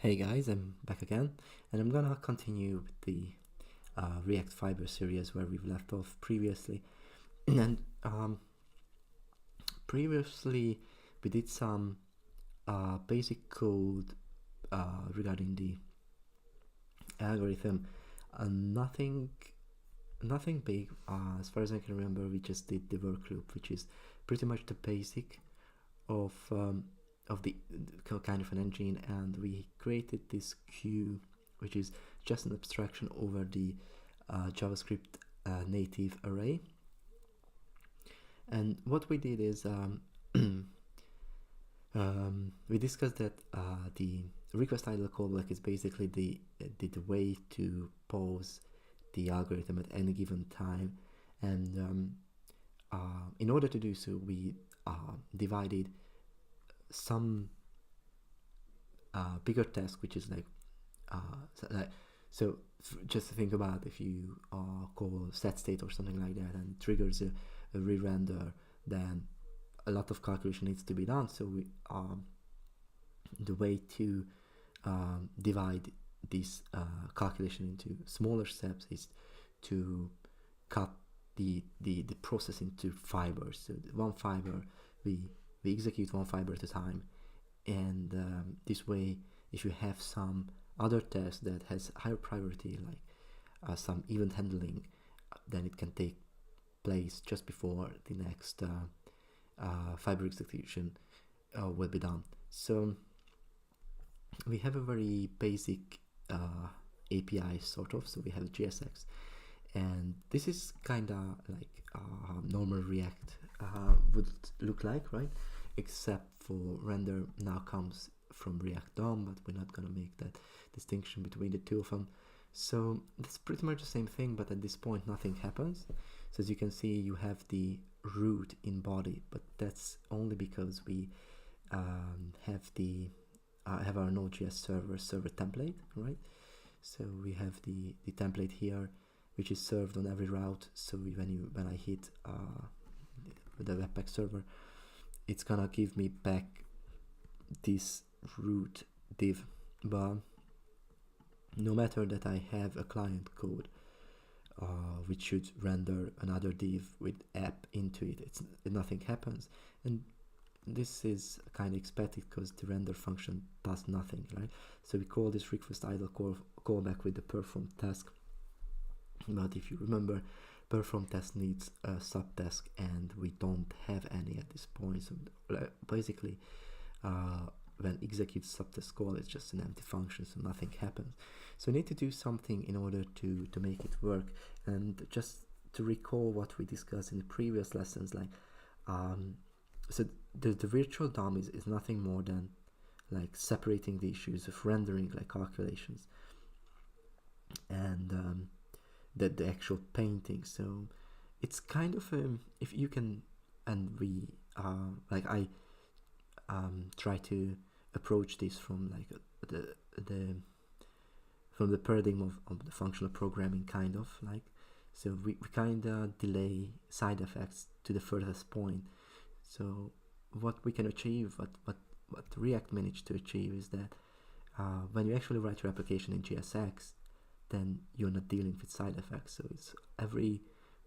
Hey guys, I'm back again, and I'm gonna continue with the React Fiber series where we've left off previously. And previously we did some basic code regarding the algorithm, nothing big. As far as I can remember, we just did the work loop, which is pretty much the basic of the kind of an engine, and we created this queue, which is just an abstraction over the JavaScript native array. And what we did is we discussed that the request idle callback is basically the way to pause the algorithm at any given time, and in order to do so, we divided some bigger task, which is so just think about if you call set state or something like that and it triggers a re-render, then a lot of calculation needs to be done. So we the way to divide this calculation into smaller steps is to cut the process into fibers. So one fiber, we execute one fiber at a time, and this way, if you have some other task that has higher priority, like some event handling, then it can take place just before the next fiber execution will be done. So we have a very basic API sort of. So we have JSX, and this is kind of like normal React would look like, right? Except for render now comes from React DOM, but we're not gonna make that distinction between the two of them. So that's pretty much the same thing, but at this point nothing happens. So as you can see, you have the root in body, but that's only because we have our Node.js server template, right? So we have the template here, which is served on every route. So when I hit the Webpack server, it's gonna give me back this root div. But no matter that I have a client code which should render another div with app into it, nothing happens. And this is kind of expected because the render function does nothing, right? So we call this request idle callback with the perform task. But if you remember, perform task needs a subtask, and we don't have any at this point. So basically, when execute subtask call, it's just an empty function, so nothing happens. So we need to do something in order to make it work. And just to recall what we discussed in the previous lessons, like so the virtual DOM is nothing more than like separating the issues of rendering, like calculations, and the actual painting. So it's kind of if you can, and we like I try to approach this from like the paradigm of the functional programming, kind of like. So we kind of delay side effects to the furthest point. So what we can achieve, what React managed to achieve, is that when you actually write your application in JSX, then you're not dealing with side effects. So it's every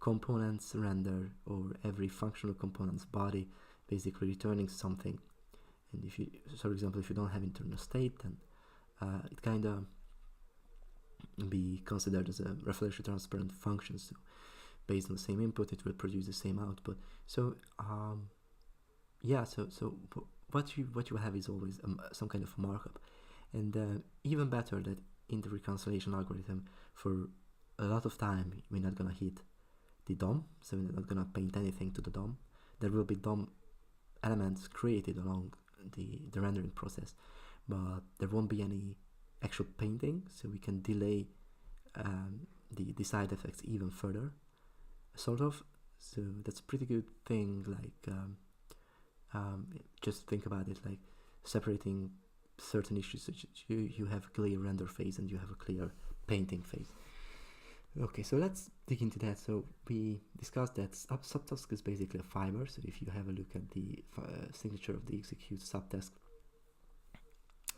component's render or every functional component's body basically returning something. And if you, for example, if you don't have internal state, then it kind of be considered as a reflection transparent function. So based on the same input, it will produce the same output. So yeah, so what you have is always some kind of markup, and even better that in the reconciliation algorithm, for a lot of time we're not gonna hit the DOM, so we're not gonna paint anything to the DOM. There will be DOM elements created along the rendering process, but there won't be any actual painting, so we can delay the side effects even further, sort of. So that's a pretty good thing. Like just think about it, like separating certain issues, such you have a clear render phase and you have a clear painting phase. Okay, so let's dig into that. So we discussed that subtask is basically a fiber. So if you have a look at the signature of the execute subtask,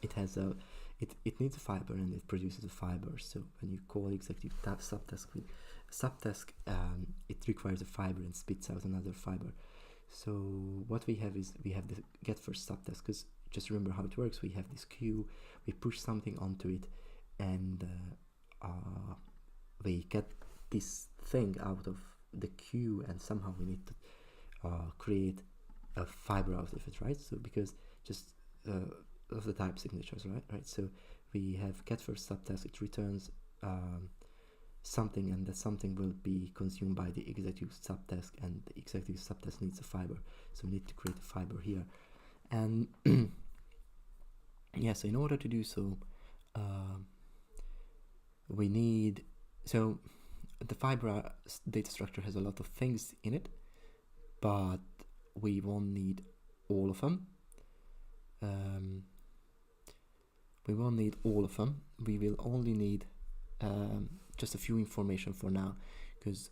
it has a it needs a fiber and it produces a fiber. So when you call executive subtask with subtask, it requires a fiber and spits out another fiber. So what we have is we have the get first subtask, because just remember how it works. We have this queue, we push something onto it, and we get this thing out of the queue, and somehow we need to create a fiber out of it, right? So because just of the type signatures, right? So we have get first subtask, it returns something, and that something will be consumed by the executive subtask, and the executive subtask needs a fiber, so we need to create a fiber here. And yeah, so in order to do so, we need, so the fiber data structure has a lot of things in it, but we won't need all of them. We won't need all of them. We will only need just a few information for now, because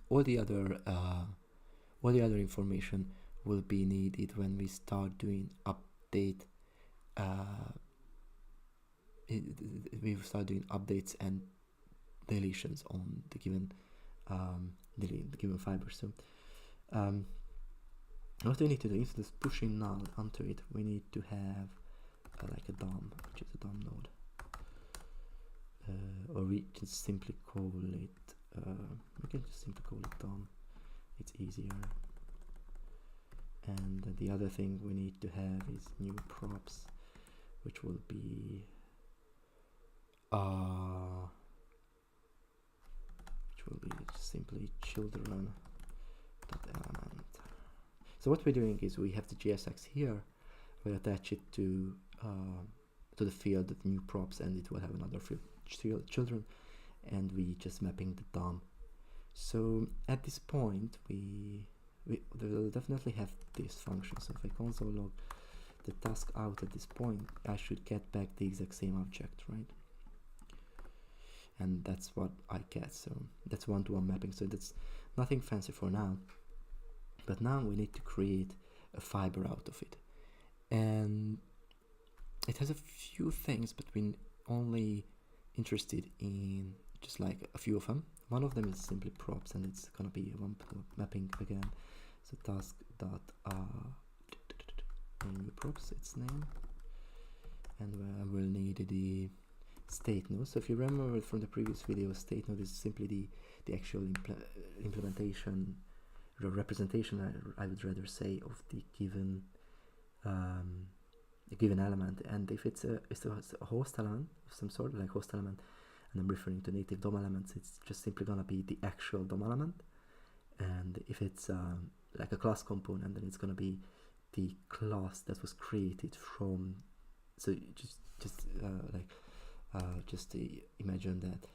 all the other information will be needed when we start doing update. We will start doing updates and deletions on the given fiber. So what we need to do is this pushing null onto it. We need to have like a DOM, which is a DOM node, or we can simply call it. We can just simply call it DOM. It's easier. And the other thing we need to have is new props, which will be simply children.element. So what we're doing is we have the JSX here, we attach it to the field of new props, and it will have another field children, and we just mapping the DOM. So at this point we will definitely have this function. So if I console log the task out at this point, I should get back the exact same object, right? And that's what I get. So that's one-to-one mapping. So that's nothing fancy for now, but now we need to create a fiber out of it, and it has a few things, but we're only interested in just like a few of them. One of them is simply props, and it's gonna be a one-to-one mapping again. So task dot new props, its name, and I will need the state node. So if you remember from the previous video, state node is simply the actual implementation or representation, I would rather say, of the given element. And if it's a host element of some sort, like host element, and I'm referring to native DOM elements, it's just simply gonna be the actual DOM element. And if it's like a class component, then it's gonna be the class that was created from. So just imagine that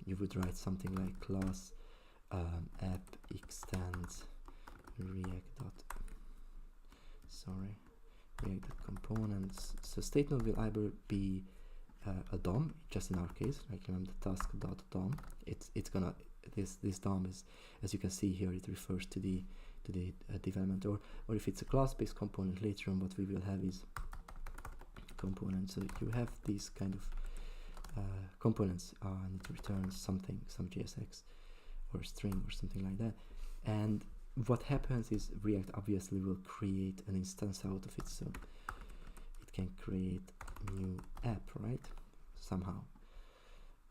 you would write something like class app extends react components. So state node will either be a DOM, just in our case, like remember the task.dom. It's gonna this DOM is, as you can see here, it refers to the development, or if it's a class-based component, later on what we will have is components. So you have these kind of components, and it returns something, some JSX or string or something like that. And what happens is React obviously will create an instance out of it, so it can create new app, right, somehow.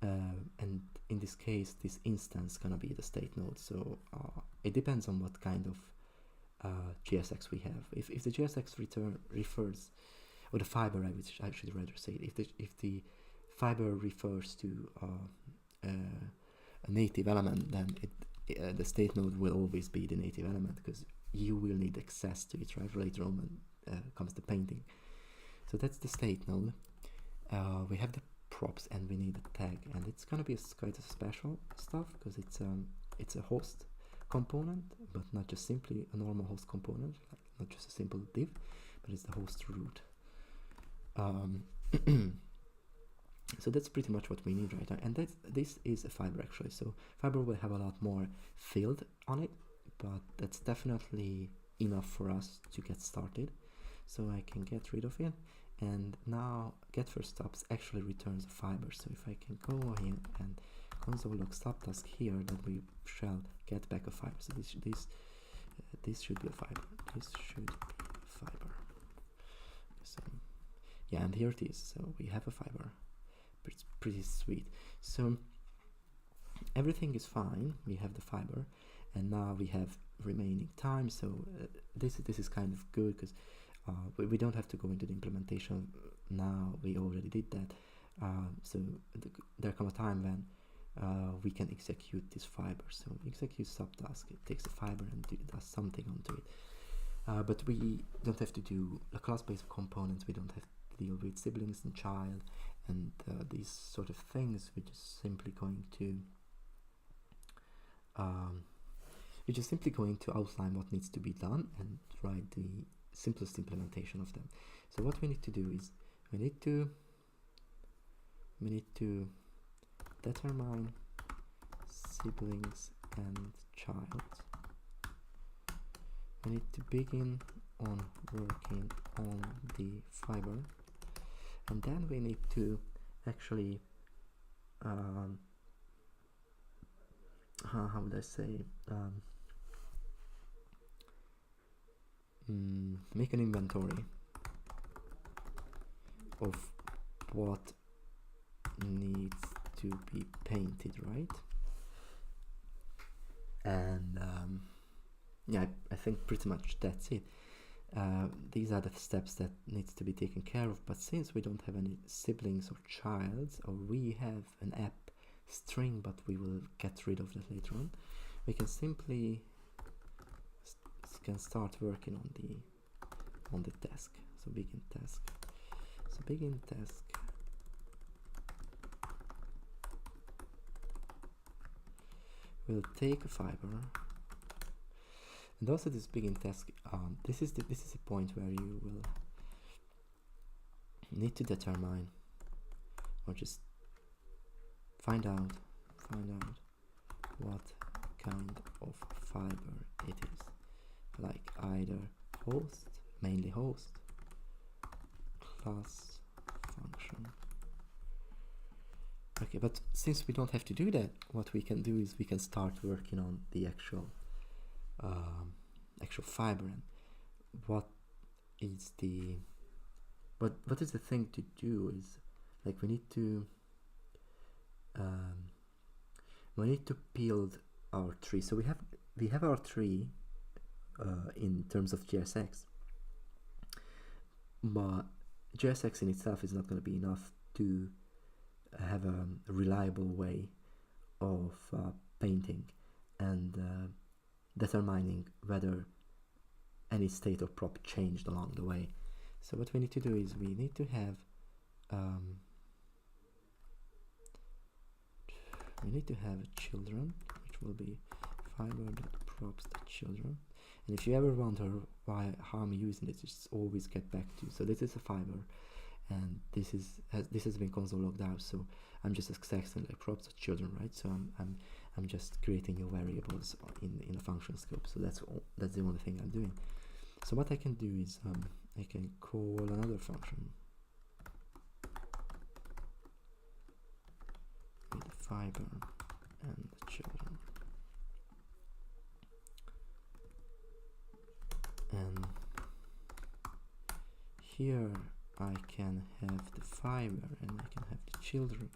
And in this case, this instance is gonna be the state node. So it depends on what kind of JSX we have. If the JSX refers, or the fiber, I should rather say, if the fiber refers to a native element, then the state node will always be the native element, because you will need access to it, right? Later on when comes the painting. So that's the state node. We have the props, and we need a tag, and it's gonna be quite a special stuff, because it's a host component, but not just simply a normal host component, like not just a simple div, but it's the host root. So that's pretty much what we need right now, and this is a fiber actually. So fiber will have a lot more field on it, but that's definitely enough for us to get started. so I can get rid of it. And now get first stops actually returns a fiber. So if I can go here and console log subtask here, then we shall get back a fiber. So this should be a fiber. This should be a fiber. So yeah, and here it is. So we have a fiber. It's pretty sweet. So everything is fine. We have the fiber, and now we have remaining time. So this is kind of good because we don't have to go into the implementation now. We already did that. So there comes a time when we can execute this fiber. So we execute subtask. It takes a fiber and does something onto it. But we don't have to do a class-based components. We don't have to deal with siblings and child and these sort of things. We're just simply going to outline what needs to be done and write the simplest implementation of them. So what we need to do is we need to determine siblings and child. We need to begin on working on the fiber, and then we need to actually how would I say, make an inventory of what needs to be painted, right? And yeah, I think pretty much that's it. These are the steps that needs to be taken care of, but since we don't have any siblings or childs, or we have an app string, but we will get rid of that later on, we can simply start working on the task. So begin task. So begin task. We'll take a fiber, and also this begin task. This is the point where you will need to determine, or just find out what kind of fiber it is, like either host, mainly host, class function. Okay, but since we don't have to do that, what we can do is we can start working on the actual fiber. And what is the thing to do is, like, we need to build our tree. So we have our tree in terms of JSX, but JSX in itself is not going to be enough to have a reliable way of painting and determining whether any state or prop changed along the way. So what we need to do is we need to have children, which will be fiber.props.children. And if you ever wonder how I'm using it, just always get back to. So this is a fiber, and this has been console logged out. So I'm just accessing like props.children, right? So I'm just creating new variables in a function scope. So that's the only thing I'm doing. So what I can do is I can call another function with the fiber and the children, and here I can have the fiber and I can have the children.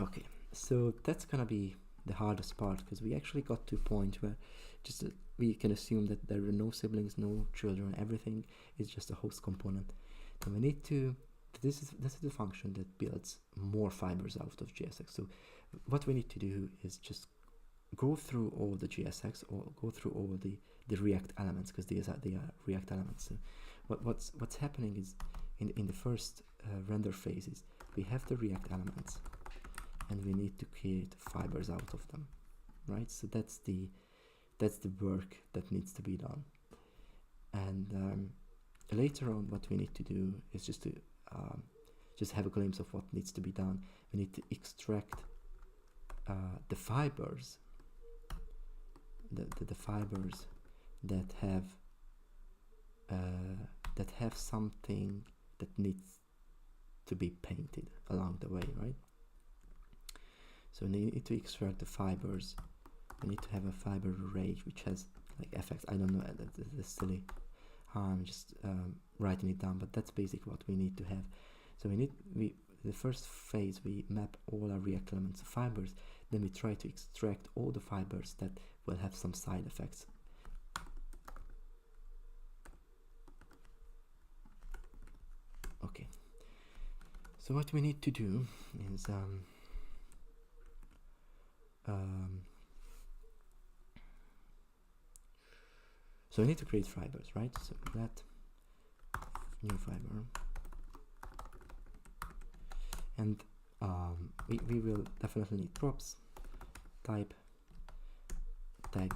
Okay, so that's gonna be the hardest part, because we actually got to a point where just we can assume that there are no siblings, no children, everything is just a host component. Then we need to, this is the function that builds more fibers out of JSX. So what we need to do is just go through all the JSX, or go through all the React elements, because they are React elements. So what's happening is in the first render phases, we have the React elements, and we need to create fibers out of them, right? So that's the work that needs to be done. And later on, what we need to do is just to have a glimpse of what needs to be done. We need to extract the fibers, the fibers that have that have something that needs to be painted along the way, right? So we need to extract the fibers. We need to have a fiber array which has like effects. I don't know, that's silly. I'm just writing it down, but that's basically what we need to have. So the first phase, we map all our React elements to fibers. Then we try to extract all the fibers that will have some side effects. Okay. So what we need to do is so we need to create fibers, right? So that new fiber, and we will definitely need props, type, tag,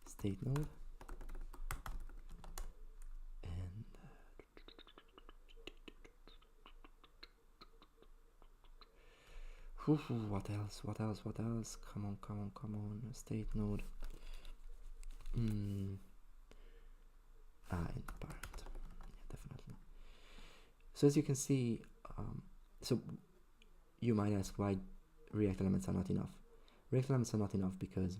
state node, and what else? Come on, state node. And parent, yeah, definitely. So as you can see, so you might ask why React elements are not enough. React elements are not enough because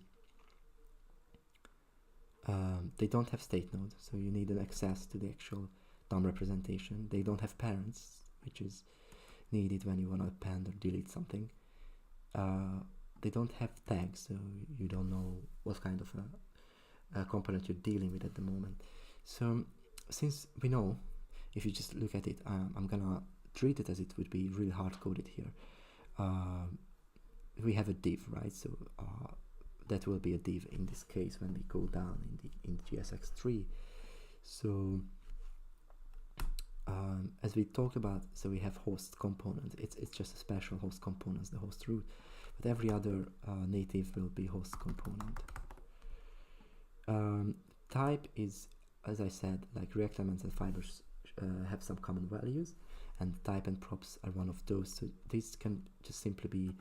they don't have state node, so you need an access to the actual DOM representation. They don't have parents, which is needed when you want to append or delete something. They don't have tags, so you don't know what kind of a component you're dealing with at the moment. So since we know, if you just look at it, I'm gonna treat it as it would be really hard coded here. We have a div, right? So that will be a div in this case when we go down in the GSX3. So as we talked about, so we have host component. It's just a special host component, the host root, but every other native will be host component. Type is, as I said, like React elements and fibers have some common values, and type and props are one of those. So these can just simply be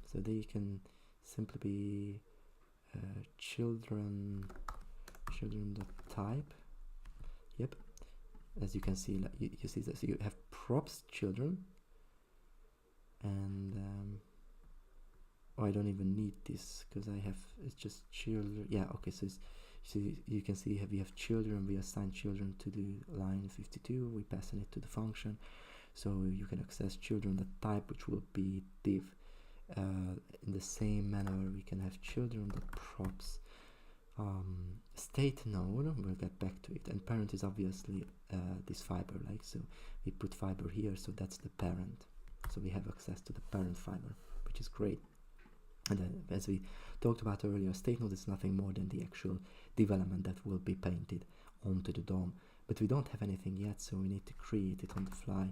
so they can simply be children.type. Yep, as you can see, like you see this. So you have props children, and oh, I don't even need this because I have, it's just children. Yeah, okay. So you can see we have children. We assign children to the line 52. We passing it to the function, so you can access children.type, which will be div. In the same manner, we can have children.props. State node, we'll get back to it, and parent is obviously this fiber, like, so we put fiber here, so that's the parent, so we have access to the parent fiber, which is great. And then, as we talked about earlier, state node is nothing more than the actual development that will be painted onto the DOM, but we don't have anything yet, so we need to create it on the fly,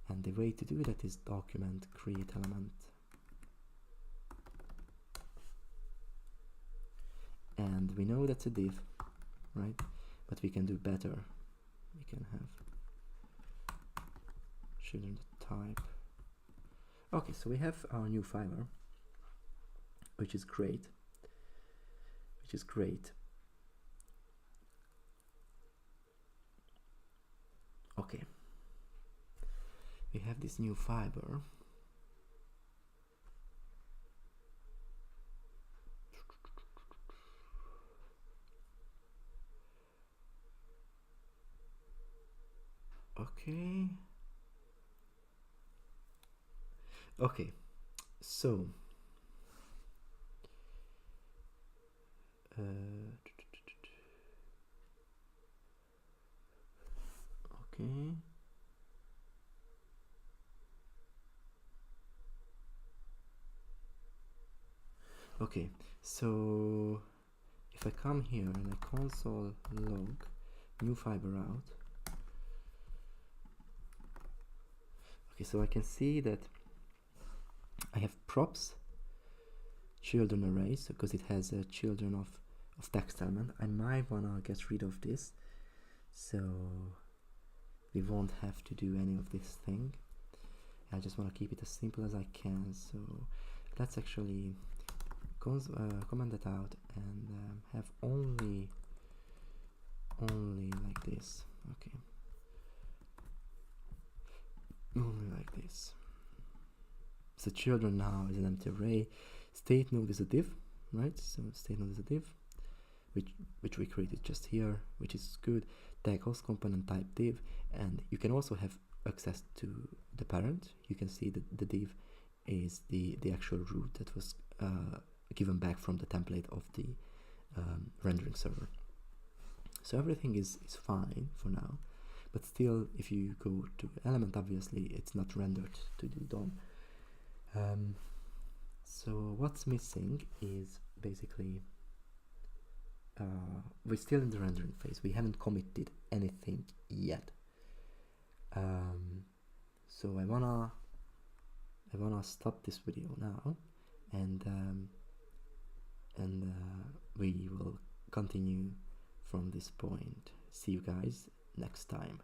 and the way to do that is document create element. And we know that's a div, right? But we can do better. We can have children.type. Okay, so we have our new fiber, which is great. Okay, we have this new fiber. Okay, so okay, so if I come here and I console log new fiber out, okay, so I can see that I have props children arrays, because it has a children of text element. I might wanna get rid of this, so we won't have to do any of this thing. I just want to keep it as simple as I can, so let's actually comment that out and have only like this. Okay, only like this. So children now is an empty array. State node is a div, right? So state node is a div, which we created just here, which is good. Tag host component type div, and you can also have access to the parent. You can see that the div is the actual root that was given back from the template of the rendering server. So everything is fine for now, but still, if you go to element, obviously it's not rendered to the DOM. So what's missing is basically we're still in the rendering phase. We haven't committed anything yet. So I wanna stop this video now, and we will continue from this point. See you guys next time.